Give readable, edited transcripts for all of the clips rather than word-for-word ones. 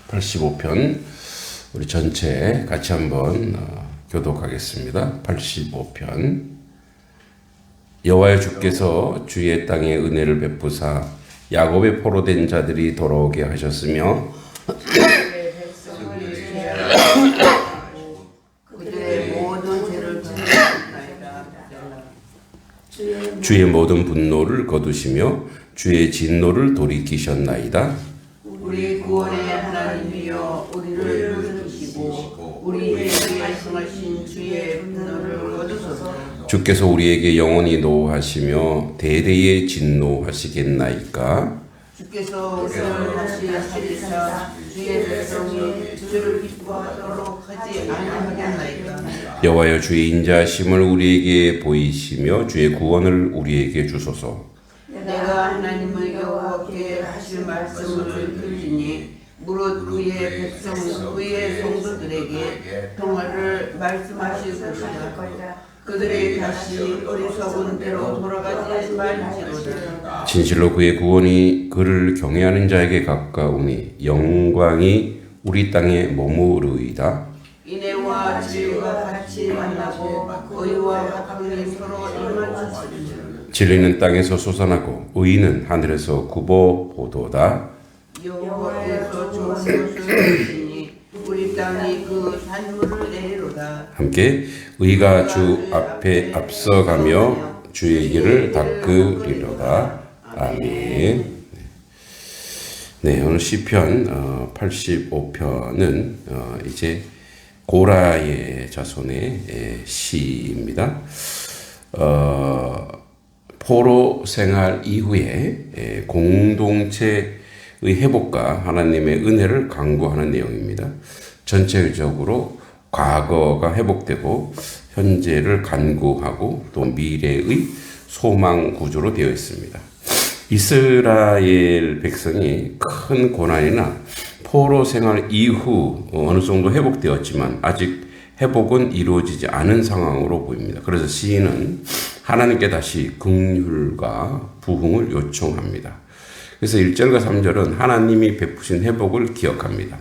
85편 우리 전체 같이 한번 교독하겠습니다. 85편 여호와의 주께서 주의 땅에 은혜를 베푸사 야곱의 포로된 자들이 돌아오게 하셨으며 주의 모든 분노를 거두시며 주의 진노를 돌이키셨나이다. 우리 구원의 하나님이여 우리를 부르시고 우리에게 말씀하신 주의 분노를 거두소서. 주께서 우리에게 영원히 노하시며 대대에 진노하시겠나이까. 주께서 우리를 다시 살리사 주의 백성이 주를 기뻐하도록 하지 아니하겠나이까. 여호와여 주의 인자하심을 우리에게 보이시며 주의 구원을 우리에게 주소서. 내가 하나님의 여호와께 하실 말씀을 들으니 무릇 그의 백성 그의 성도들에게 평화를 말씀하실 것이다. 그들이 다시 어리석은 대로 돌아가지 말지로다. 진실로 그의 구원이 그를 경외하는 자에게 가까우니 영광이 우리 땅에 머무르이다. 인애와 진리가 같이 만나고 의와 화평이 서로 임하시리라. 진리는 땅에서 솟아나고 의는 하늘에서 굽어보도다. 여호와께서 좋은 것을 주시니 우리 땅이 그 산물을 내리로다. 함께 의가 주 앞에 앞서가며 주의 길을 닦으리로다. 아멘. 네, 오늘 시편 85편은 이제 고라의 자손의 시입니다. 포로 생활 이후에 공동체의 회복과 하나님의 은혜를 강구하는 내용입니다. 전체적으로 과거가 회복되고 현재를 간구하고 또 미래의 소망 구조로 되어 있습니다. 이스라엘 백성이 큰 고난이나 포로 생활 이후 어느 정도 회복되었지만 아직 회복은 이루어지지 않은 상황으로 보입니다. 그래서 시인은 하나님께 다시 긍휼과 부흥을 요청합니다. 그래서 1절과 3절은 하나님이 베푸신 회복을 기억합니다.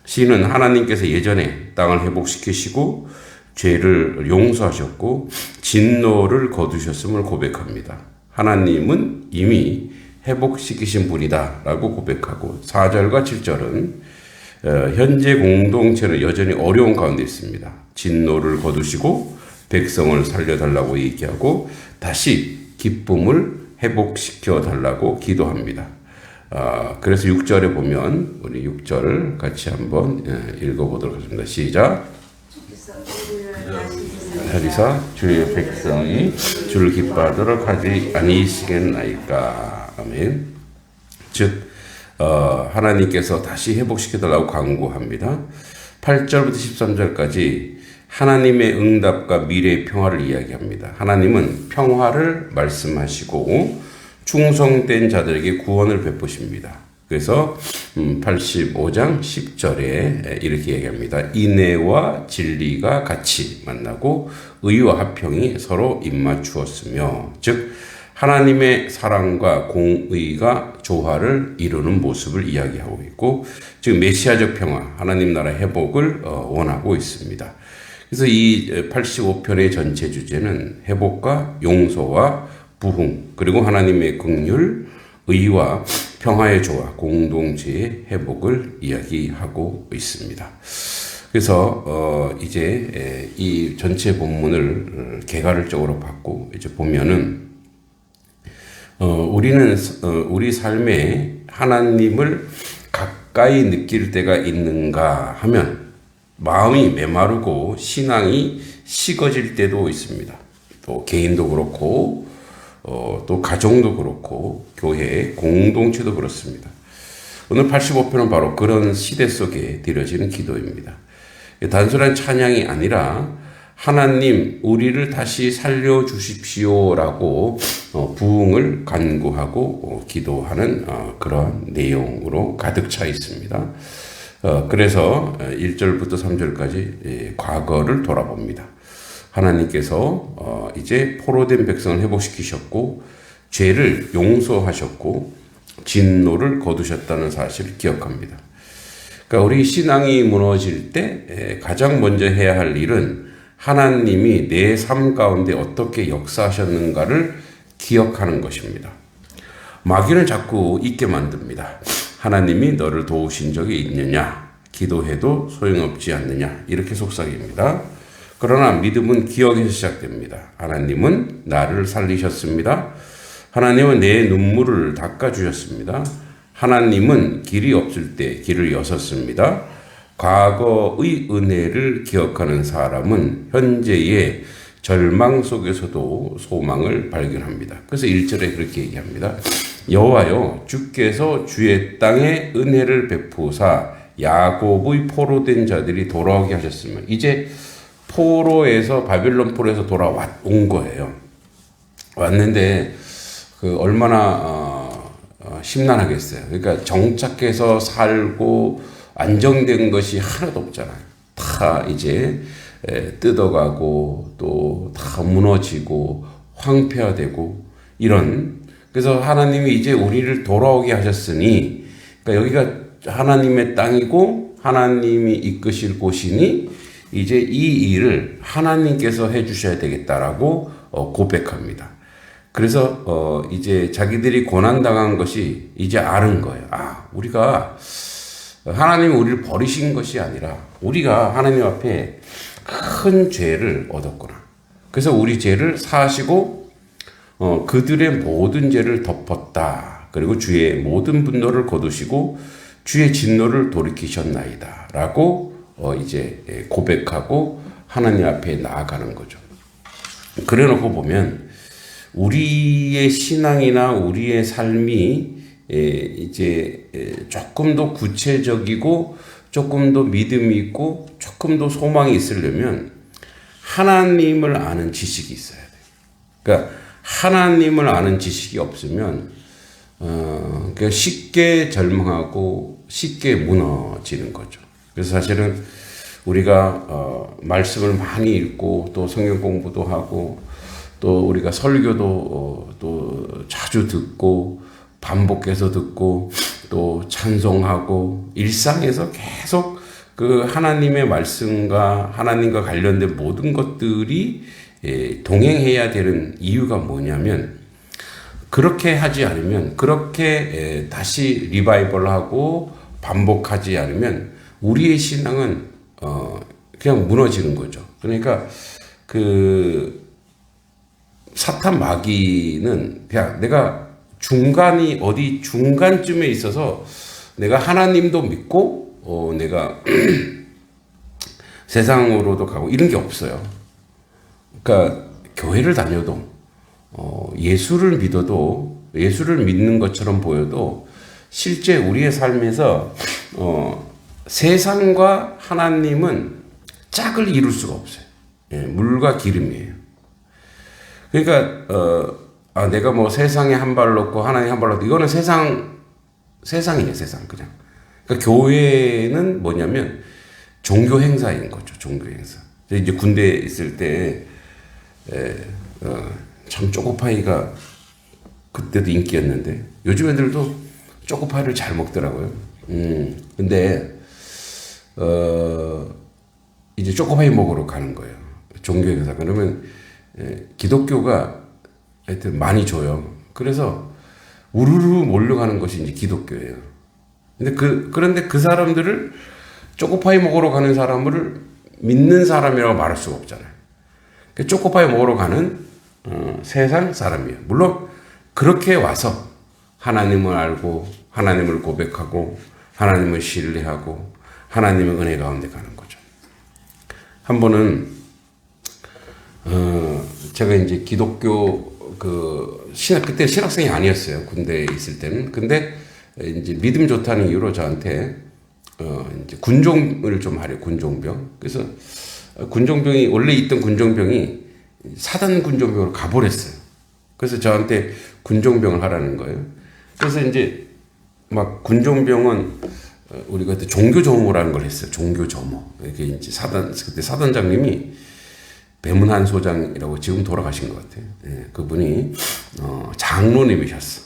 시인은 하나님께서 예전에 땅을 회복시키시고 죄를 용서하셨고 진노를 거두셨음을 고백합니다. 하나님은 이미 회복시키신 분이다 라고 고백하고 4절과 7절은 현재 공동체는 여전히 어려운 가운데 있습니다. 진노를 거두시고 백성을 살려달라고 얘기하고 다시 기쁨을 회복시켜 달라고 기도합니다. 그래서 6절에 보면 우리 6절 같이 한번 읽어보도록 하겠습니다. 시작. 하리사 주의 백성이 주를 기뻐하도록 하지 아니시겠나이까. 아멘. 즉 하나님께서 다시 회복시켜달라고 강구합니다. 8절부터 13절까지 하나님의 응답과 미래의 평화를 이야기합니다. 하나님은 평화를 말씀하시고 충성된 자들에게 구원을 베푸십니다. 그래서 85장 10절에 이렇게 얘기합니다. 인애와 진리가 같이 만나고 의와 화평이 서로 입맞추었으며, 즉 하나님의 사랑과 공의가 조화를 이루는 모습을 이야기하고 있고, 즉 메시아적 평화, 하나님 나라 회복을 원하고 있습니다. 그래서 이 85편의 전체 주제는 회복과 용서와 부흥, 그리고 하나님의 긍휼, 의와 평화의 조화, 공동체의 회복을 이야기하고 있습니다. 그래서 이제 이 전체 본문을 개괄적으로 받고 이제 보면은 우리는 우리 삶에 하나님을 가까이 느낄 때가 있는가 하면 마음이 메마르고 신앙이 식어질 때도 있습니다. 또 개인도 그렇고 또 가정도 그렇고 교회 공동체도 그렇습니다. 오늘 85편은 바로 그런 시대 속에 드려지는 기도입니다. 단순한 찬양이 아니라 하나님 우리를 다시 살려주십시오라고 부흥을 간구하고 기도하는 그런 내용으로 가득 차 있습니다. 그래서 1절부터 3절까지 과거를 돌아봅니다. 하나님께서 이제 포로된 백성을 회복시키셨고 죄를 용서하셨고 진노를 거두셨다는 사실을 기억합니다. 그러니까 우리 신앙이 무너질 때 가장 먼저 해야 할 일은 하나님이 내 삶 가운데 어떻게 역사하셨는가를 기억하는 것입니다. 마귀는 자꾸 잊게 만듭니다. 하나님이 너를 도우신 적이 있느냐? 기도해도 소용없지 않느냐? 이렇게 속삭입니다. 그러나 믿음은 기억에서 시작됩니다. 하나님은 나를 살리셨습니다. 하나님은 내 눈물을 닦아주셨습니다. 하나님은 길이 없을 때 길을 여셨습니다. 과거의 은혜를 기억하는 사람은 현재의 절망 속에서도 소망을 발견합니다. 그래서 1절에 그렇게 얘기합니다. 여호와여 주께서 주의 땅에 은혜를 베푸사 야곱의 포로된 자들이 돌아오게 하셨으면 이제 포로에서 바빌론 포로에서 돌아온 거예요. 왔는데 그 얼마나 심란하겠어요. 그러니까 정착해서 살고 안정된 것이 하나도 없잖아요. 다 이제 뜯어가고 또 다 무너지고 황폐화되고 이런. 그래서 하나님이 이제 우리를 돌아오게 하셨으니, 그러니까 여기가 하나님의 땅이고 하나님이 이끄실 곳이니 이제 이 일을 하나님께서 해주셔야 되겠다라고 고백합니다. 그래서 이제 자기들이 고난당한 것이 이제 아는 거예요. 아, 우리가 하나님이 우리를 버리신 것이 아니라 우리가 하나님 앞에 큰 죄를 얻었구나. 그래서 우리 죄를 사하시고 그들의 모든 죄를 덮었다. 그리고 주의 모든 분노를 거두시고 주의 진노를 돌이키셨나이다. 라고 이제 고백하고 하나님 앞에 나아가는 거죠. 그래 놓고 보면 우리의 신앙이나 우리의 삶이 이제 조금 더 구체적이고 조금 더 믿음이 있고 조금 더 소망이 있으려면 하나님을 아는 지식이 있어야 돼요. 그러니까 하나님을 아는 지식이 없으면 그러니까 쉽게 절망하고 쉽게 무너지는 거죠. 그래서 사실은 우리가 말씀을 많이 읽고 또 성경 공부도 하고 또 우리가 설교도 또 자주 듣고 반복해서 듣고 또 찬송하고 일상에서 계속 그 하나님의 말씀과 하나님과 관련된 모든 것들이 동행해야 되는 이유가 뭐냐면 그렇게 하지 않으면 그렇게 다시 리바이벌하고 반복하지 않으면 우리의 신앙은 그냥 무너지는 거죠. 그러니까 그 사탄 마귀는 그냥 내가 중간이 어디 중간쯤에 있어서 내가 하나님도 믿고 내가 세상으로도 가고 이런 게 없어요. 그러니까 교회를 다녀도 예수를 믿어도 예수를 믿는 것처럼 보여도 실제 우리의 삶에서 세상과 하나님은 짝을 이룰 수가 없어요. 예, 물과 기름이에요. 그러니까 내가 뭐 세상에 한 발 넣고 하나님 한 발 넣고 이거는 세상이에요. 세상 그냥. 그러니까 교회는 뭐냐면 종교 행사인 거죠. 종교 행사. 이제 군대에 있을 때 참 초코파이가 그때도 인기였는데 요즘 애들도 초코파이를 잘 먹더라고요. 근데 이제 초코파이 먹으러 가는 거예요. 종교 행사. 그러면 기독교가 하여튼 많이 줘요. 그래서 우르르 몰려가는 것이 이제 기독교예요. 그런데 그 사람들을 초코파이 먹으러 가는 사람을 믿는 사람이라고 말할 수가 없잖아요. 초코파이 먹으러 가는 세상 사람이에요. 물론 그렇게 와서 하나님을 알고 하나님을 고백하고 하나님을 신뢰하고 하나님의 은혜 가운데 가는 거죠. 한 번은 제가 이제 기독교 그때 신학생이 아니었어요. 군대에 있을 때는. 근데 이제 믿음 좋다는 이유로 저한테 이제 군종을 좀 하래요. 군종병. 그래서 군종병이 원래 있던 군종병이 사단 군종병으로 가버렸어요. 그래서 저한테 군종병을 하라는 거예요. 그래서 이제 막 군종병은 우리가 그때 종교조모라는 걸 했어요. 종교조모. 이게 이제 그때 사단장님이 배문한 소장이라고 지금 돌아가신 것 같아요. 예, 그분이 장로님이셨어.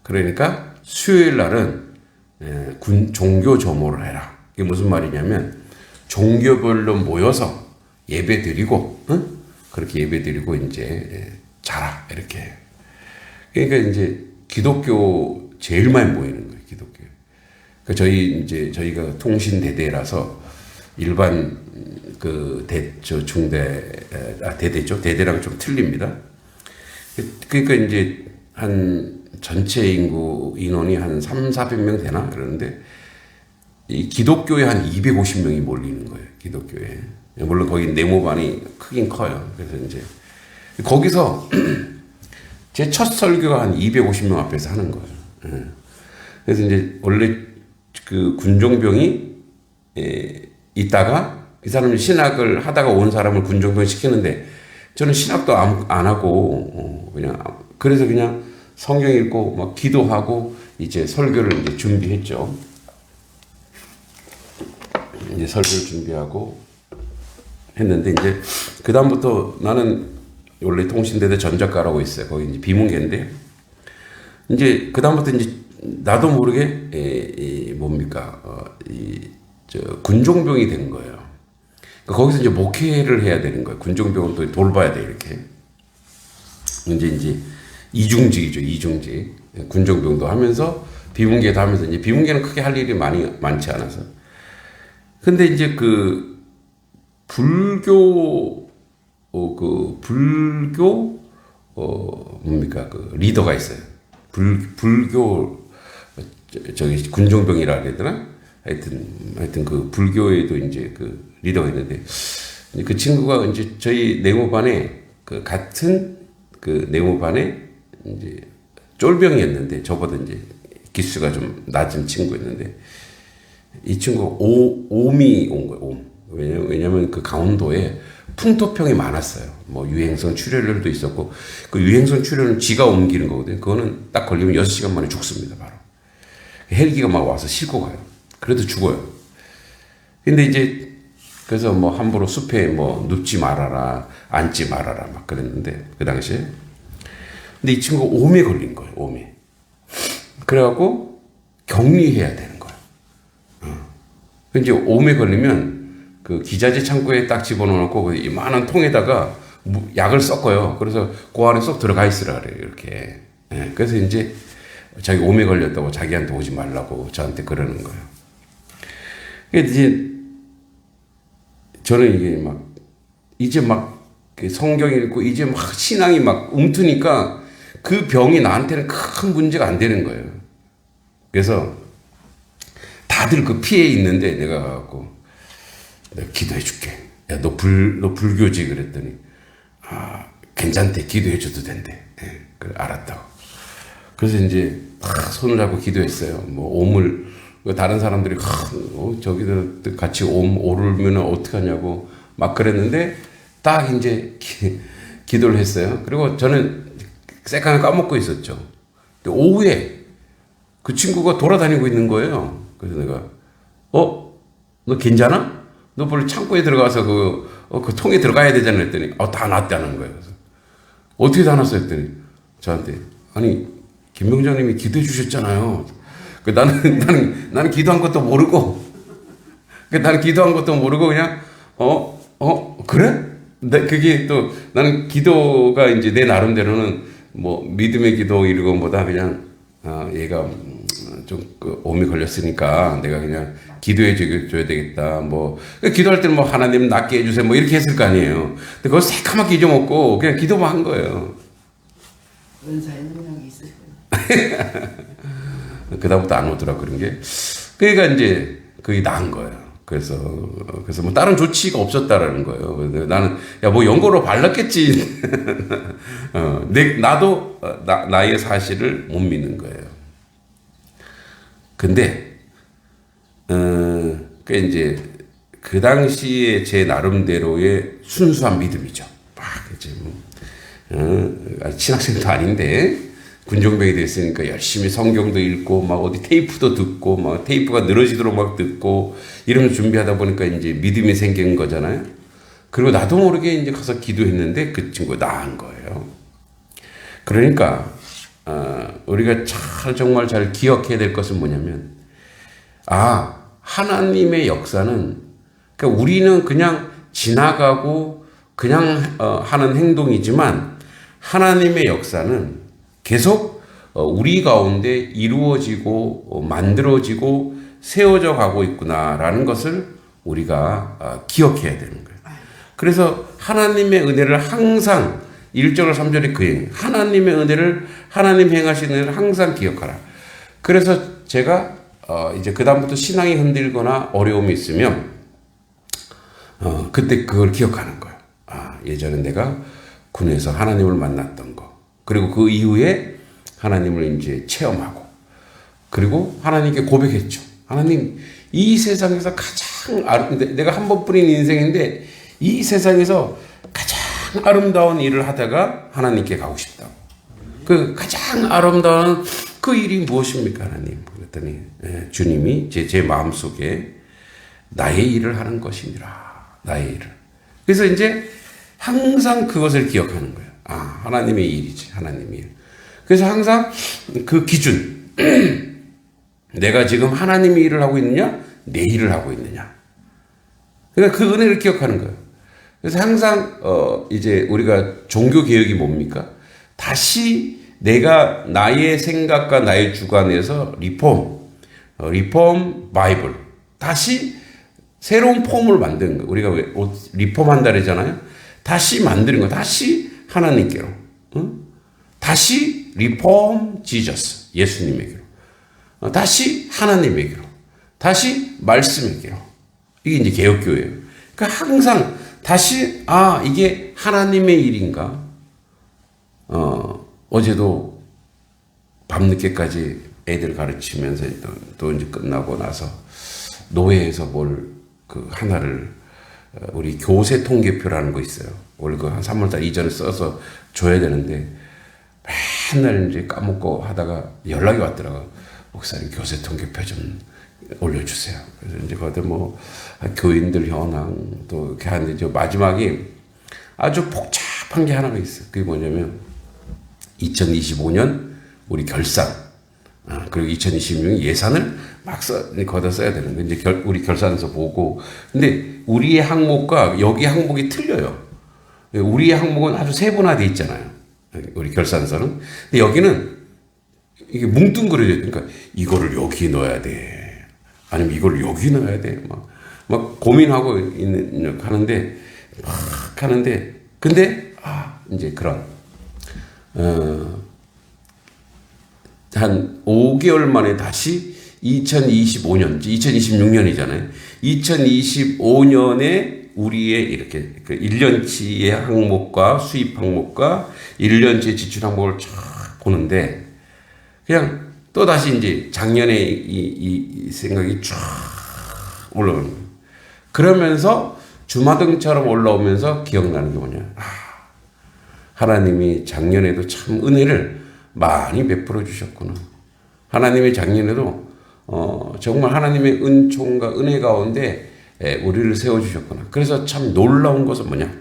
그러니까 수요일 날은 종교 조모를 해라. 이게 무슨 말이냐면 종교별로 모여서 예배 드리고 그렇게 예배 드리고 이제 자라 이렇게. 그러니까 이제 기독교 제일 많이 모이는 거예요. 기독교. 그러니까 저희가 통신대대라서 일반 대대죠. 대대랑 좀 틀립니다. 그러니까 이제 한 전체 인원이 한 300~400명 되나 그러는데 이 기독교에 한 250명이 몰리는 거예요. 기독교에. 물론 거기 네모반이 크긴 커요. 그래서 이제 거기서 제 첫 설교가 한 250명 앞에서 하는 거예요. 그래서 이제 원래 그 군종병이 있다가 이 사람이 신학을 하다가 온 사람을 군종병 시키는데 저는 신학도 안 하고 그래서 그냥 성경 읽고 막 기도하고 이제 설교를 이제 준비했죠. 이제 설교를 준비하고 했는데 이제 그 다음부터 나는 원래 통신대대 전작가라고 있어요. 거기 이제 비문계인데 이제 그 다음부터 이제 나도 모르게 군종병이 된 거예요. 그러니까 거기서 이제 목회를 해야 되는 거예요. 군종병은 또 돌봐야 돼 이렇게. 이제 이중직이죠. 이중직. 군종병도 하면서 비문계도 하면서 이제 비문계는 크게 할 일이 많지 않아서. 근데 이제 그 불교 리더가 있어요. 불교 저기 군종병이라 해야 되나? 하여튼 그 불교에도 이제 그 리더가 있는데 그 친구가 이제 저희 네모반에 그 같은 그 네모반에 이제 쫄병이었는데 저보다 이제 기수가 좀 낮은 친구였는데 이 친구가 옴이 온 거예요. 옴. 왜냐면 그 강원도에 풍토병이 많았어요. 뭐 유행성 출혈도 있었고 그 유행성 출혈은 쥐가 옮기는 거거든요. 그거는 딱 걸리면 6시간 만에 죽습니다. 바로. 헬기가 막 와서 싣고 가요. 그래도 죽어요. 근데 이제 그래서 뭐 함부로 숲에 뭐 눕지 말아라, 앉지 말아라 막 그랬는데 그 당시에. 근데 이 친구가 옴에 걸린 거예요. 옴에. 그래갖고 격리해야 되는 거예요. 이제 옴에 걸리면 그 기자재 창고에 딱 집어넣고 그 이만한 통에다가 약을 섞어요. 그래서 그 안에 쏙 들어가 있으라 그래요. 이렇게. 그래서 이제 자기 옴에 걸렸다고 자기한테 오지 말라고 저한테 그러는 거예요. 이제 저는 이제 막 성경 읽고 이제 막 신앙이 막 움트니까 그 병이 나한테는 큰 문제가 안 되는 거예요. 그래서 다들 그 피해 있는데 내가 갖고 내가 기도해 줄게. 야, 너 불교지? 그랬더니 괜찮대. 기도해 줘도 된대. 그래, 알았다고. 그래서 이제 손을 잡고 기도했어요. 뭐 옴을 다른 사람들이 저기들 같이 옴 오르면 어떡하냐고 막 그랬는데 딱 이제 기도를 했어요. 그리고 저는 새까만 까먹고 있었죠. 근데 오후에 그 친구가 돌아다니고 있는 거예요. 그래서 내가 너 괜찮아? 너 빨리 창고에 들어가서 그 통에 들어가야 되잖아 했더니 다 놨다는 거예요. 그래서 어떻게 다 놨어 했더니 저한테 아니 김병장님이 기도해 주셨잖아요. 나는 기도한 것도 모르고 나는 기도한 것도 모르고 그냥 그래? 그게 또 나는 기도가 이제 내 나름대로는 뭐 믿음의 기도 이런 것보다 그냥 얘가 좀 옴이 걸렸으니까 내가 그냥 기도해 줘야 되겠다. 뭐 기도할 때는 뭐 하나님 낫게 해주세요. 뭐 이렇게 했을 거 아니에요. 근데 그걸 새카맣게 잊어먹고 그냥 기도만 한 거예요. 은사의 능력이 있으시구나. 그다음부터 안 오더라 그런 게. 그러니까 이제 그게 나은 거예요. 그래서 뭐 다른 조치가 없었다라는 거예요. 나는 뭐 연고로 발랐겠지. 나도 나의 사실을 못 믿는 거예요. 근데 그 이제 그 당시에 제 나름대로의 순수한 믿음이죠. 막 이제 신학생도 아닌데 군종병이 됐으니까 열심히 성경도 읽고 막 어디 테이프도 듣고 막 테이프가 늘어지도록 막 듣고 이러면서 준비하다 보니까 이제 믿음이 생긴 거잖아요. 그리고 나도 모르게 이제 가서 기도했는데 그 친구가 나은 거예요. 그러니까 우리가 정말 잘 기억해야 될 것은 뭐냐면 하나님의 역사는, 그러니까 우리는 그냥 지나가고 그냥 하는 행동이지만 하나님의 역사는 계속 우리 가운데 이루어지고 만들어지고 세워져 가고 있구나라는 것을 우리가 기억해야 되는 거예요. 그래서 하나님의 은혜를 항상 1절 3절의 그 얘기, 하나님의 은혜를, 하나님 행하시는 은혜를 항상 기억하라. 그래서 제가 이제 그 다음부터 신앙이 흔들거나 어려움이 있으면 그때 그걸 기억하는 거예요. 예전에 내가 군에서 하나님을 만났던 거, 그리고 그 이후에 하나님을 이제 체험하고, 그리고 하나님께 고백했죠. 하나님, 이 세상에서 가장 내가 한 번뿐인 인생인데 이 세상에서 가장 아름다운 일을 하다가 하나님께 가고 싶다고. 그 가장 아름다운 그 일이 무엇입니까, 하나님? 그랬더니 주님이 제 마음속에 나의 일을 하는 것이니라. 나의 일을. 그래서 이제 항상 그것을 기억하는 거예요. 하나님의 일이지, 하나님의 일. 그래서 항상 그 기준, 내가 지금 하나님의 일을 하고 있느냐, 내 일을 하고 있느냐. 그러니까 그 은혜를 기억하는 거예요. 그래서 항상 이제 우리가 종교 개혁이 뭡니까? 다시 내가 나의 생각과 나의 주관에서 리폼 바이블, 다시 새로운 폼을 만드는 거예요. 우리가 왜 리폼한다 그러잖아요. 다시 만드는 거, 다시 하나님께로, 다시 리폼 지저스, 예수님에게로, 다시 하나님에게로, 다시 말씀에게로. 이게 이제 개혁교회예요. 그러니까 항상 다시 이게 하나님의 일인가? 어제도 밤늦게까지 애들 가르치면서 또 이제 끝나고 나서 노예에서 하나를 우리 교세 통계표라는 거 있어요. 원래 한 3월달 이전에 써서 줘야 되는데 맨날 이제 까먹고 하다가 연락이 왔더라고요. 목사님, 교세 통계표 좀 올려주세요. 그래서 이제 거기다 교인들 현황 또 이렇게 하는데 마지막에 아주 복잡한 게 하나가 있어요. 그게 뭐냐면 2025년 우리 결산, 그리고 2026년 예산을 막 거기다 써야 되는데 이제 우리 결산에서 보고, 근데 우리의 항목과 여기 항목이 틀려요. 우리의 항목은 아주 세분화되어 있잖아요. 우리 결산서는. 근데 여기는 이게 뭉뚱그려져. 그러니까 이거를 여기 넣어야 돼. 아니면 이걸 여기 넣어야 돼. 막 고민하고 하는데, 근데, 이제 그런, 한 5개월 만에 다시 2025년, 2026년이잖아요. 2025년에 우리의 이렇게 그 1년치의 항목과 수입 항목과 1년치 지출 항목을 쫙 보는데, 그냥 또 다시 이제 작년에 이 생각이 쫙 올라오는 거예요. 그러면서 주마등처럼 올라오면서 기억나는 게 뭐냐. 하나님이 작년에도 참 은혜를 많이 베풀어 주셨구나. 하나님이 작년에도 정말 하나님의 은총과 은혜 가운데 우리를 세워주셨구나. 그래서 참 놀라운 것은 뭐냐.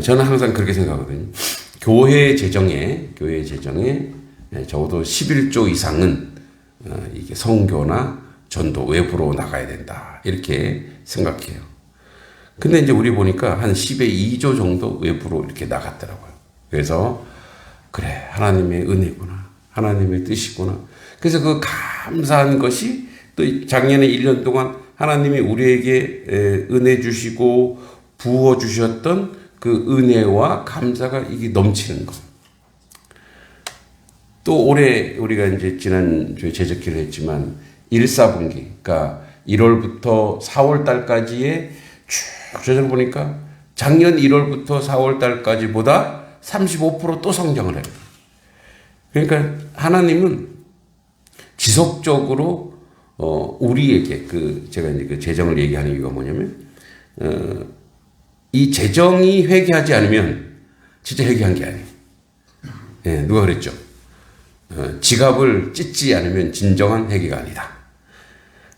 저는 항상 그렇게 생각하거든요. 교회 재정에 적어도 11조 이상은 이게 선교나 전도 외부로 나가야 된다. 이렇게 생각해요. 근데 이제 우리 보니까 한 10의 2조 정도 외부로 이렇게 나갔더라고요. 그래서 그래, 하나님의 은혜구나. 하나님의 뜻이구나. 그래서 그 감사한 것이 또 작년에 1년 동안 하나님이 우리에게 은혜 주시고 부어 주셨던 그 은혜와 감사가 이게 넘치는 것. 또 올해 우리가 이제 지난주에 제적기를 했지만 1사분기, 그러니까 1월부터 4월 달까지의 쭉 조정 보니까 작년 1월부터 4월 달까지보다 35% 또 성장을 해요. 그러니까 하나님은 지속적으로 우리에게 제가 이제 그 재정을 얘기하는 이유가 뭐냐면 이 재정이 회개하지 않으면 진짜 회개한 게 아니에요. 예, 누가 그랬죠? 지갑을 찢지 않으면 진정한 회개가 아니다.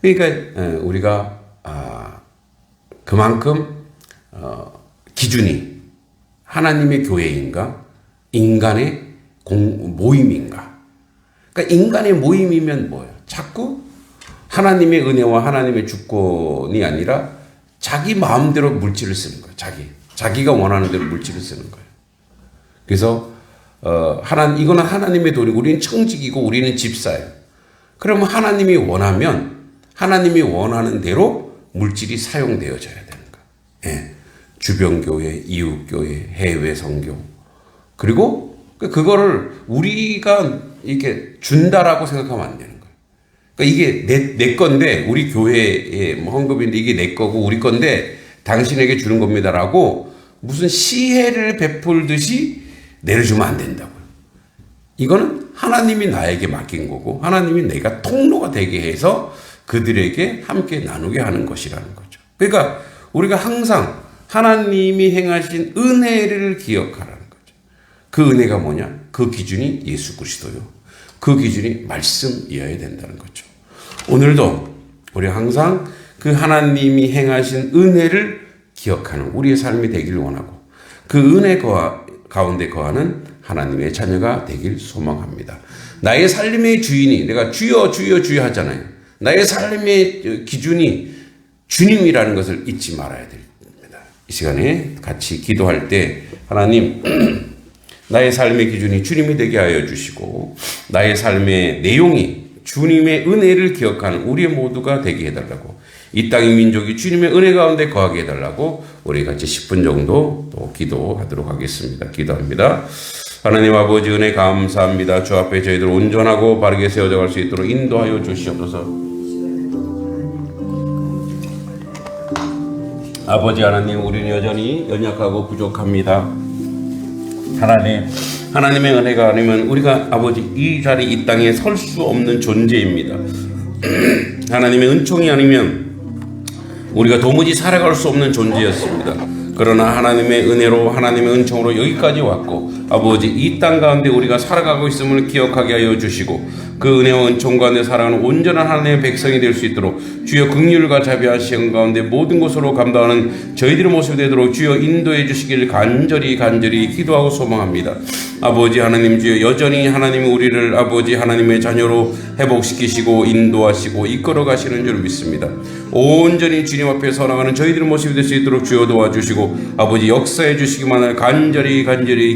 그러니까 우리가 그만큼 기준이 하나님의 교회인가 인간의 모임인가. 그러니까 인간의 모임이면 뭐예요? 자꾸 하나님의 은혜와 하나님의 주권이 아니라 자기 마음대로 물질을 쓰는 거예요. 자기가 원하는 대로 물질을 쓰는 거예요. 그래서 이거는 하나님의 도리, 우리는 청직이고 우리는 집사예요. 그러면 하나님이 원하면 하나님이 원하는 대로 물질이 사용되어져야 되는 거예요. 예. 주변 교회, 이웃 교회, 해외 선교. 그리고 그거를 우리가 이렇게 준다라고 생각하면 안 되는 거예요. 그러니까 이게 내 건데, 우리 교회의 헌금인데 이게 내 거고 우리 건데 당신에게 주는 겁니다라고 무슨 시혜를 베풀듯이 내려주면 안 된다고요. 이거는 하나님이 나에게 맡긴 거고 하나님이 내가 통로가 되게 해서 그들에게 함께 나누게 하는 것이라는 거죠. 그러니까 우리가 항상 하나님이 행하신 은혜를 기억하라는 거죠. 그 은혜가 뭐냐? 그 기준이 예수 그리스도요. 그 기준이 말씀이어야 된다는 거죠. 오늘도 우리 항상 그 하나님이 행하신 은혜를 기억하는 우리의 삶이 되길 원하고 그 은혜 가운데 거하는 하나님의 자녀가 되길 소망합니다. 나의 삶의 주인이, 내가 주여 주여 주여 하잖아요. 나의 삶의 기준이 주님이라는 것을 잊지 말아야 됩니다. 이 시간에 같이 기도할 때 하나님, 나의 삶의 기준이 주님이 되게 하여 주시고 나의 삶의 내용이 주님의 은혜를 기억하는 우리 모두가 되게 해달라고, 이 땅의 민족이 주님의 은혜 가운데 거하게 해달라고 우리 같이 10분 정도 또 기도하도록 하겠습니다. 기도합니다. 하나님 아버지, 은혜 감사합니다. 주 앞에 저희들 온전하고 바르게 세워져 갈 수 있도록 인도하여 주시옵소서. 아버지 하나님, 우리는 여전히 연약하고 부족합니다. 하나님의 은혜가 아니면 우리가 아버지 이 자리 이 땅에 설 수 없는 존재입니다. 하나님의 은총이 아니면 우리가 도무지 살아갈 수 없는 존재였습니다. 그러나 하나님의 은혜로, 하나님의 은총으로 여기까지 왔고 아버지 이 땅 가운데 우리가 살아가고 있음을 기억하게 하여 주시고 그 은혜와 은총 가운데 살아가는 온전한 하나님의 백성이 될 수 있도록 주여 긍휼과 자비와 시험 가운데 모든 것으로 감당하는 저희들의 모습이 되도록 주여 인도해 주시기를 간절히 기도하고 소망합니다. 아버지 하나님, 주여 여전히 하나님이 우리를 아버지 하나님의 자녀로 회복시키시고 인도하시고 이끌어 가시는 줄 믿습니다. 온전히 주님 앞에 서나가는 저희들의 모습이 될 수 있도록 주여 도와주시고 아버지 역사해 주시기만을 간절히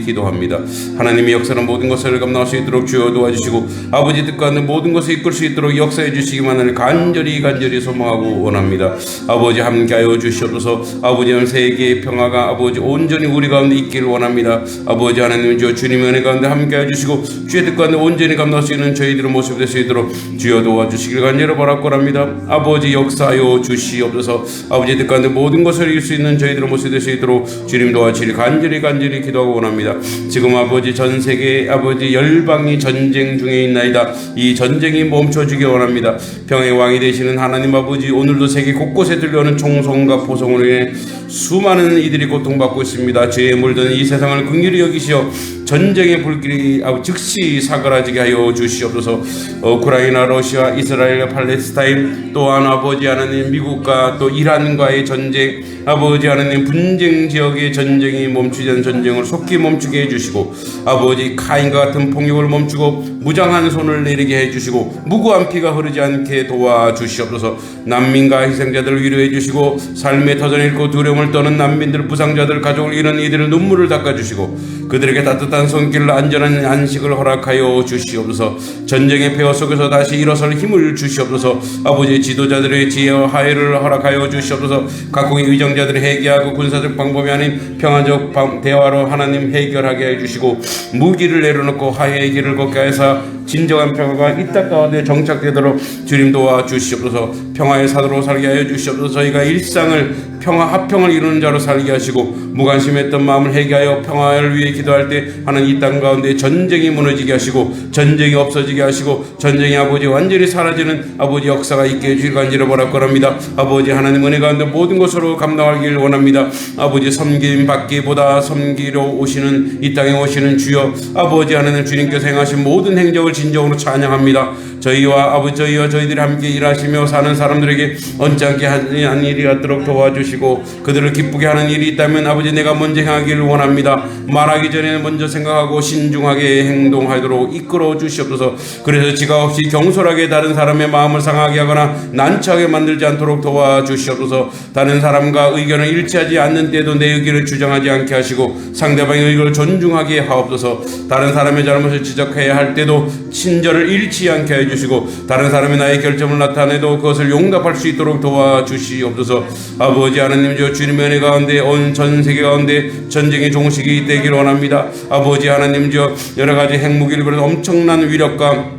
기도합니다. 하나님의 역사는 모든 것을 감당할 수 있도록 주여 도와주시고 아버지 뜻과 하는 모든 것을 이끌 수 있도록 역사해 주시기만을 간절히 소망하고 원합니다. 아버지 함께하여 주시옵소서. 아버지 세계의 평화가 아버지 온전히 우리 가운데 있기를 원합니다. 아버지 하나님, 주여 주님의 은혜 가운데 함께하여 주시고 주의 뜻 가운데 온전히 감당할 수 있는 저희들의 모습이 될 수 있도록 주여 도와주시기를 간절히 바라옵니다. 아버지 역사하여 주시옵소서. 아버지 뜻 가운데 모든 것을 이길 수 있는 저희들의 모습이 될 수 있도록 주님 도와주시기를 간절히 기도하고 원합니다. 지금 아버지 전 세계 아버지 열방이 전쟁 중에 있나이다. 이 전쟁이 멈춰주기 원합니다. 평화의 왕이 되시는 하나님 아버지, 오늘도 세계 곳곳에 들려오는 총성과 포성으로 인해 수많은 이들이 고통받고 있습니다. 죄에 물든 이 세상을 긍휼히 여기시어 전쟁의 불길이 즉시 사그라지게 하여 주시옵소서. 우크라이나, 러시아, 이스라엘, 팔레스타인, 또한 아버지 하나님 미국과 또 이란과의 전쟁, 아버지 하나님 분쟁 지역의 전쟁이 멈추지 않는 전쟁을 속히 멈추게 해주시고 아버지 카인과 같은 폭력을 멈추고 무장한 손을 내리게 해주시고 무고한 피가 흐르지 않게 도와주시옵소서. 난민과 희생자들을 위로해 주시고 삶의 터전을 잃고 두려움을 떠는 난민들, 부상자들, 가족을 잃은 이들을 눈물을 닦아주시고 그들에게 따뜻한 손길을 안전한 안식을 허락하여 주시옵소서. 전쟁의 폐허 속에서 다시 일어설 힘을 주시옵소서. 아버지 지도자들의 지혜와 하해를 허락하여 주시옵소서. 각국의 의정자들을 해결하고 군사적 방법이 아닌 평화적 대화로 하나님 해결하게 해주시고 무기를 내려놓고 하해의 길을 걷게 하여서 진정한 평화가 이 땅 가운데 정착되도록 주님 도와주시옵소서. 평화의 사도로 살게 하여 주시옵소서. 저희가 일상을 합평을 이루는 자로 살게 하시고 무관심했던 마음을 해결하여 평화를 위해 기도할 때 하나님 이 땅 가운데 전쟁이 무너지게 하시고 전쟁이 없어지게 하시고 전쟁이 아버지 완전히 사라지는 아버지 역사가 있게 해주길 간절히 바랍니다. 아버지 하나님 은혜 가운데 모든 것으로 감당하길 원합니다. 아버지 섬김 받기보다 섬기러 오시는 이 땅에 오시는 주여 아버지 하나님, 주님께서 행하신 모든 행적을 진정으로 찬양합니다. 저희와 저희들이 함께 일하시며 사는 사람들에게 언짢게 한 일이 없도록 도와주시고 그들을 기쁘게 하는 일이 있다면 아버지 내가 먼저 행하기를 원합니다. 말하기 전에 먼저 생각하고 신중하게 행동하도록 이끌어 주시옵소서. 그래서 지각 없이 경솔하게 다른 사람의 마음을 상하게 하거나 난처하게 만들지 않도록 도와주시옵소서. 다른 사람과 의견을 일치하지 않는 때도 내 의견을 주장하지 않게 하시고 상대방의 의견을 존중하게 하옵소서. 다른 사람의 잘못을 지적해야 할 때도 친절을 잃지 않게 해주시고 다른 사람이 나의 결점을 나타내도 그것을 용납할 수 있도록 도와주시옵소서. 아버지 하나님 주님의 은혜 가운데 온 전 세계 가운데 전쟁의 종식이 되기를 원합니다. 아버지 하나님 여러가지 핵무기를 비롯해 엄청난 위력과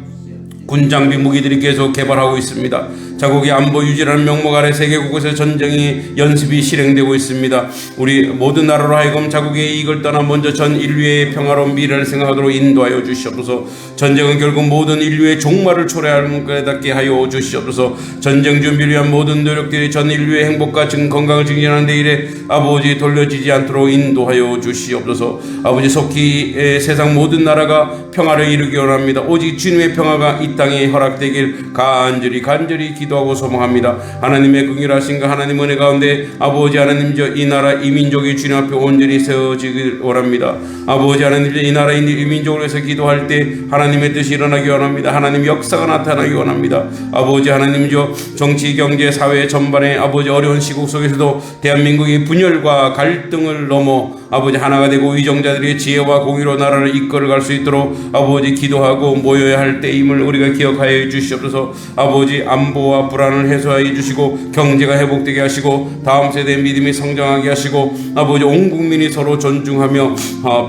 군장비 무기들이 계속 개발하고 있습니다. 자국의 안보 유지라는 명목 아래 세계 곳곳에 전쟁이 연습이 실행되고 있습니다. 우리 모든 나라로 하여금 자국의 이익을 떠나 먼저 전 인류의 평화로운 미래를 생각하도록 인도하여 주시옵소서. 전쟁은 결국 모든 인류의 종말을 초래할 깨닫게 하여 주시옵소서. 전쟁 준비를 위한 모든 노력들이 전 인류의 행복과 건강을 증진하는 데 일에 아버지 돌려지지 않도록 인도하여 주시옵소서. 아버지 속히 세상 모든 나라가 평화를 이루기 원합니다. 오직 주님의 평화가 이 땅에 허락되길 간절히 기도하고 소망합니다. 하나님의 긍휼하신가 하나님 은혜 가운데 아버지 하나님 이 나라 이 민족이 주님 앞에 온전히 세워지길 원합니다. 아버지 하나님 이 나라 이 민족을 위해서 기도할 때 하나님의 뜻이 일어나기 원합니다. 하나님 역사가 나타나기 원합니다. 아버지 하나님 정치 경제 사회 전반에 아버지 어려운 시국 속에서도 대한민국이 분열과 갈등을 넘어 아버지 하나가 되고 위정자들의 지혜와 공의로 나라를 이끌어갈 수 있도록 아버지 기도하고 모여야 할 때임을 우리가 기억하여 주시옵소서. 아버지 안보와 불안을 해소하여 주시고 경제가 회복되게 하시고 다음 세대의 믿음이 성장하게 하시고 아버지 온 국민이 서로 존중하며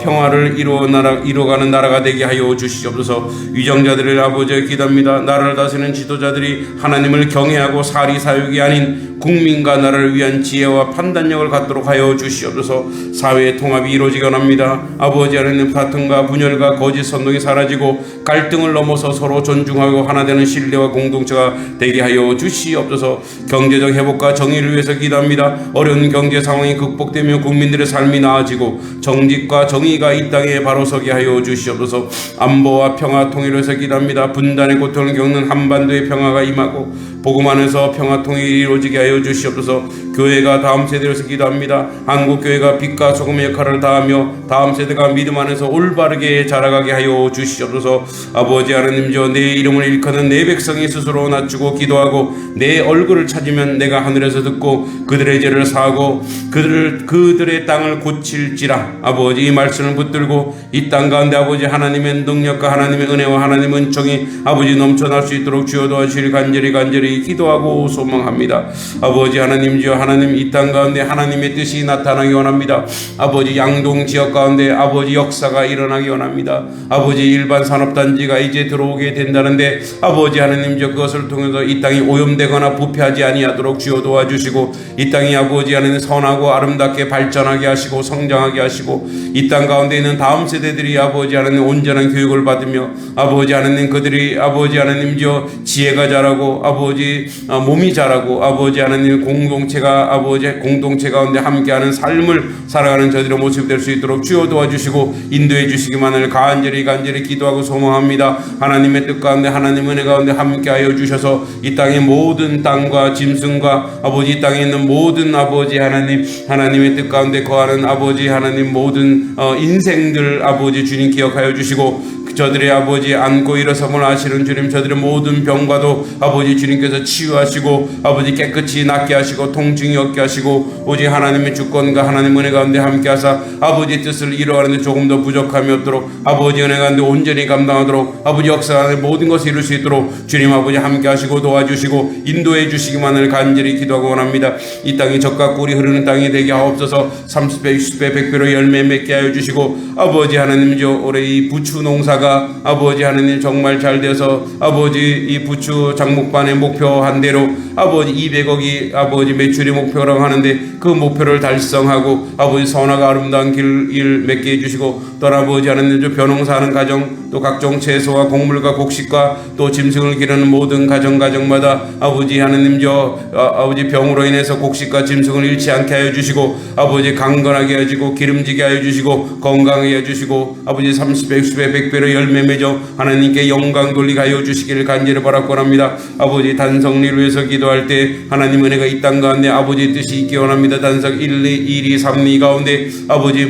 평화를 이루어가는 나라가 되게 하여 주시옵소서. 위정자들을 아버지 기도합니다. 나라를 다스리는 지도자들이 하나님을 경외하고 사리사욕이 아닌 국민과 나라를 위한 지혜와 판단력을 갖도록 하여 주시옵소서. 사회의 통합이 이루어지기 원합니다. 아버지 하나님 다툼과 분열과 거짓 선동이 사라지고 갈등을 넘어서 서로 존중하고 하나 되는 신뢰와 공동체가 되게 하여 주시옵소서. 경제적 회복과 정의를 위해서 기도합니다. 어려운 경제 상황이 극복되며 국민들의 삶이 나아지고 정직과 정의가 이 땅에 바로 서게 하여 주시옵소서. 안보와 평화 통일을 위해서 기도합니다. 분단의 고통을 겪는 한반도의 평화가 임하고 복음 안에서 평화 통일이 이루어지게 하여 주시옵소서. 교회가 다음 세대로서 기도합니다. 한국교회가 빛과 소금의 역할을 다하며 다음 세대가 믿음 안에서 올바르게 자라가게 하여 주시옵소서. 아버지 하나님 내 이름을 일컫는 내 백성이 스스로 낮추고 기도하고 내 얼굴을 찾으면 내가 하늘에서 듣고 그들의 죄를 사하고 그들의 땅을 고칠지라. 아버지 이 말씀을 붙들고 이 땅 가운데 아버지 하나님의 능력과 하나님의 은혜와 하나님의 은총이 아버지 넘쳐날 수 있도록 주여 도와주시길 간절히 기도하고 소망합니다. 아버지 하나님 하나님 이 땅 가운데 하나님의 뜻이 나타나기 원합니다. 아버지 양동 지역 가운데 아버지 역사가 일어나기 원합니다. 아버지 일반 산업단지가 이제 들어오게 된다는데 아버지 하나님 그것을 통해서 이 땅이 오염되거나 부패하지 아니하도록 주여 도와주시고 이 땅이 아버지 하나님 선하고 아름답게 발전하게 하시고 성장하게 하시고 이 땅 가운데 있는 다음 세대들이 아버지 하나님 온전한 교육을 받으며 아버지 하나님 그들이 아버지 하나님 지혜가 자라고 아버지 몸이 자라고 아버지 하나님 공동체 가운데 함께하는 삶을 살아가는 저들의 모습이 될 수 있도록 주여 도와주시고 인도해 주시기만을 간절히 기도하고 소망합니다. 하나님의 뜻 가운데 하나님의 은혜 가운데 함께하여 주셔서 이 땅의 모든 땅과 짐승과 아버지 이 땅에 있는 모든 아버지 하나님의 뜻 가운데 거하는 아버지 하나님 모든 인생들 아버지 주님 기억하여 주시고 저들의 아버지 안고 일어섬을 아시는 주님 저들의 모든 병과도 아버지 주님께서 치유하시고 아버지 깨끗이 낫게 하시고 통증이 없게 하시고 오직 하나님의 주권과 하나님의 은혜 가운데 함께하사 아버지의 뜻을 이루어가는 데 조금 더 부족함이 없도록 아버지 은혜 가운데 온전히 감당하도록 아버지 역사 안에 모든 것을 이룰 수 있도록 주님 아버지 함께하시고 도와주시고 인도해 주시기만을 간절히 기도하고 원합니다. 이 땅이 젖과 꿀이 흐르는 땅이 되게 하옵소서. 30배 60배 100배로 열매 맺게 하여 주시고 아버지 하나님 올해 이 부추 농사가 아버지 하나님 정말 잘 돼서 아버지 이 부추 장목반의 목표한 대로 아버지 200억이 아버지 매출이 목표라고 하는데 그 목표를 달성하고 아버지 선하고 아름다운 길 맺게 해주시고 또 아버지 하나님 벼농사하는 가정 또 각종 채소와 곡물과 곡식과 또 짐승을 기르는 모든 가정마다 아버지 하나님 아버지 병으로 인해서 곡식과 짐승을 잃지 않게 하여 주시고 아버지 강건하게 하여 주시고 기름지게 하여 주시고 건강하게 하여 주시고 아버지 30배 60배 100배로 열매로 열매 맺어 하나님께 영광 돌리게 하여 주시기를 간절히 바라고 합니다. 아버지 단성리를 위해서 기도할 때 하나님 은혜가 이 땅 가운데 아버지의 뜻이 있기 원합니다. 단석 1, 2, 3, 2 가운데 아버지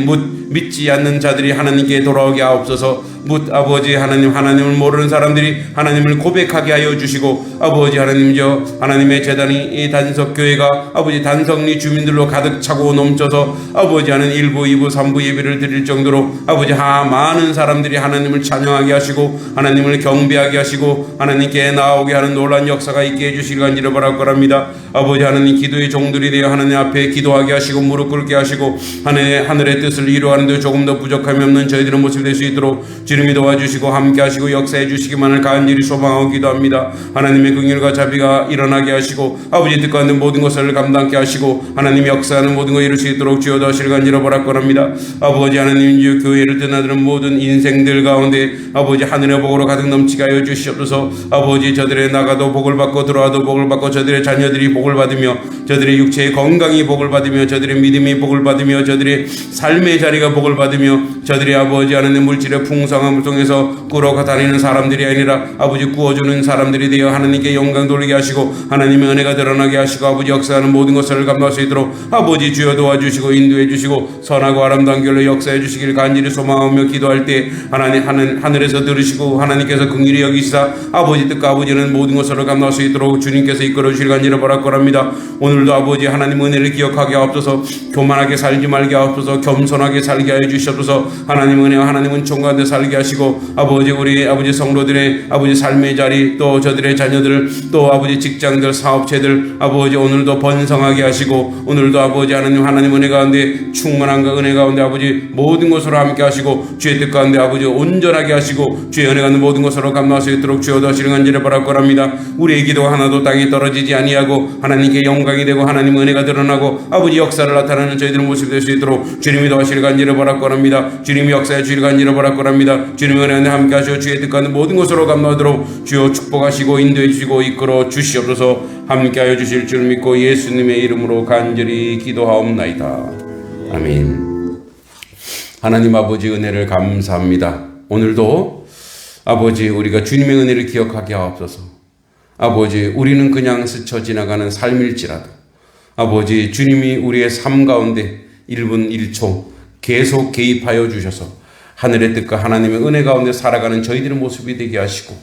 믿지 않는 자들이 하나님께 돌아오게 하옵소서. 아버지 하나님을 모르는 사람들이 하나님을 고백하게 하여 주시고 아버지 하나님의 재단이 이 단석교회가 아버지 단성리 주민들로 가득 차고 넘쳐서 아버지 1부 2부 3부 예배를 드릴 정도로 아버지 많은 사람들이 하나님을 찬양하게 하시고 하나님을 경배하게 하시고 하나님께 나오게 하는 놀라운 역사가 있게 해주시길 간절히 바라고 합니다. 아버지 하나님 기도의 종들이 되어 하나님 앞에 기도하게 하시고 무릎 꿇게 하시고 하늘의 뜻을 이루어가는 데 조금 더 부족함이 없는 저희들의 모습이 될 수 있도록 주님이 도와주시고 함께 하시고 역사해 주시기만을 간절히 소망하고 기도합니다. 하나님의 긍휼과 자비가 일어나게 하시고 아버지 뜻과 같은 모든 것을 감당케 하시고 하나님이 역사하는 모든 것을 이룰 수 있도록 주여 도와주시길 간절히 바라고 합니다. 아버지 하나님 주 교회를 드나드는 모든 인생들 가운데 아버지 하늘의 복으로 가득 넘치게 하여 주시옵소서. 아버지 저들의 나가도 복을 받고 들어와도 복을 받고 저들의 자녀들이 복을 받으며 저들의 육체의 건강이 복을 받으며 저들의 믿음이 복을 받으며 저들의 삶의 자리가 복을 받으며 저들의 아버지 하나님 물질의 풍성함을 통해서 끌어가 다니는 사람들이 아니라 아버지 구워주는 사람들이 되어 하나님께 영광 돌리게 하시고 하나님의 은혜가 드러나게 하시고 아버지 역사하는 모든 것을 감당할 수 있도록 아버지 주여 도와주시고 인도해 주시고 선하고 아름다운 길로 역사해 주시길 간절히 소망하며 기도할 때 하늘에서 들으시고 하나님께서 긍휼히 여기시사 아버지 뜻과 아버지는 모든 것을 감당할 수 있도록 주님께서 이끌어 주시길 간절히 바라고 합니다. 오늘도 아버지 하나님 은혜를 기억하게 하옵소서. 교만하게 살지 말게 하옵소서. 겸손하게 살게 하여 주시옵소서. 하나님 은혜와 하나님 은총 가운데 살게 하시고 아버지 우리 아버지 성도들의 아버지 삶의 자리 또 저들의 자녀들 또 아버지 직장들 사업체들 아버지 오늘도 번성하게 하시고 오늘도 아버지 하나님 은혜 가운데 충만한 은혜 가운데 아버지 모든 것으로 함께 하시고 주의 뜻 가운데 아버지 온전하게 하시고 주의 은혜 가운데 모든 것으로 감당할 수 있도록 주여 도와주시는 간절히 바라고 합니다. 우리의 기도가 하나도 땅에 떨어지지 아니하고 하나님께 영광이 되고 하나님 은혜가 드러나고 아버지 역사를 나타내는 저희들의 모습이 될 수 있도록 주님이 도와주시길 간절히 바라고 합니다. 주님이 역사해 주시길 간절히 바라고 합니다. 주님의 은혜 안에 함께 하시고 주의 뜻 가운데 모든 것으로 감당하도록 주여 축복하시고 인도해 주시고 이끌어 주시옵소서. 함께 하여 주실 줄 믿고 예수님의 이름으로 간절히 기도하옵나이다. 아멘. 하나님 아버지 은혜를 감사합니다. 오늘도 아버지 우리가 주님의 은혜를 기억하게 하옵소서. 아버지 우리는 그냥 스쳐 지나가는 삶일지라도 아버지 주님이 우리의 삶 가운데 1분 1초 계속 개입하여 주셔서 하늘의 뜻과 하나님의 은혜 가운데 살아가는 저희들의 모습이 되게 하시고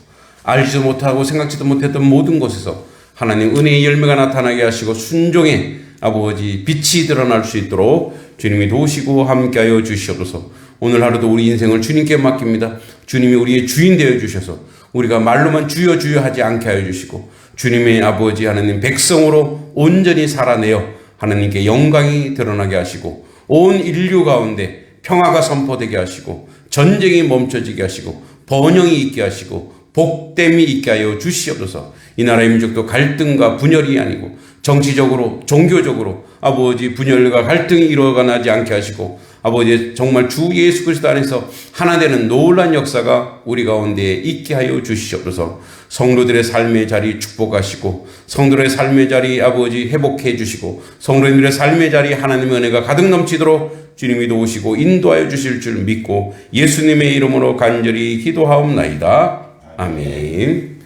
알지도 못하고 생각지도 못했던 모든 곳에서 하나님 은혜의 열매가 나타나게 하시고 순종의 아버지 빛이 드러날 수 있도록 주님이 도우시고 함께하여 주시옵소서. 오늘 하루도 우리 인생을 주님께 맡깁니다. 주님이 우리의 주인 되어 주셔서 우리가 말로만 주여 주여 하지 않게 하여 주시고 주님의 아버지 하나님 백성으로 온전히 살아내어 하나님께 영광이 드러나게 하시고 온 인류 가운데 평화가 선포되게 하시고 전쟁이 멈춰지게 하시고 번영이 있게 하시고 복됨이 있게 하여 주시옵소서. 이 나라의 민족도 갈등과 분열이 아니고 정치적으로 종교적으로 아버지 분열과 갈등이 일어나지 않게 하시고 아버지 정말 주 예수 그리스도 안에서 하나 되는 놀라운 역사가 우리 가운데 있게 하여 주시옵소서. 성도들의 삶의 자리 축복하시고 성도들의 삶의 자리 아버지 회복해 주시고 성도님들의 삶의 자리 하나님의 은혜가 가득 넘치도록 주님이 도우시고 인도하여 주실 줄 믿고 예수님의 이름으로 간절히 기도하옵나이다. 아멘.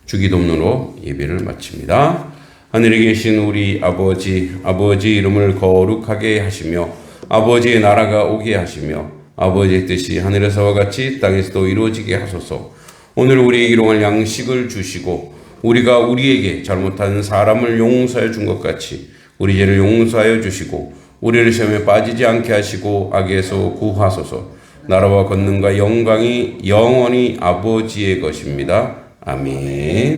주기도문으로 예배를 마칩니다. 하늘에 계신 우리 아버지 이름을 거룩하게 하시며 아버지의 나라가 오게 하시며 아버지의 뜻이 하늘에서와 같이 땅에서도 이루어지게 하소서. 오늘 우리에게 일용할 양식을 주시고 우리가 우리에게 잘못한 사람을 용서해 준 것 같이 우리 죄를 용서하여 주시고 우리를 시험에 빠지지 않게 하시고 악에서 구하소서. 나라와 권능과 영광이 영원히 아버지의 것입니다. 아멘.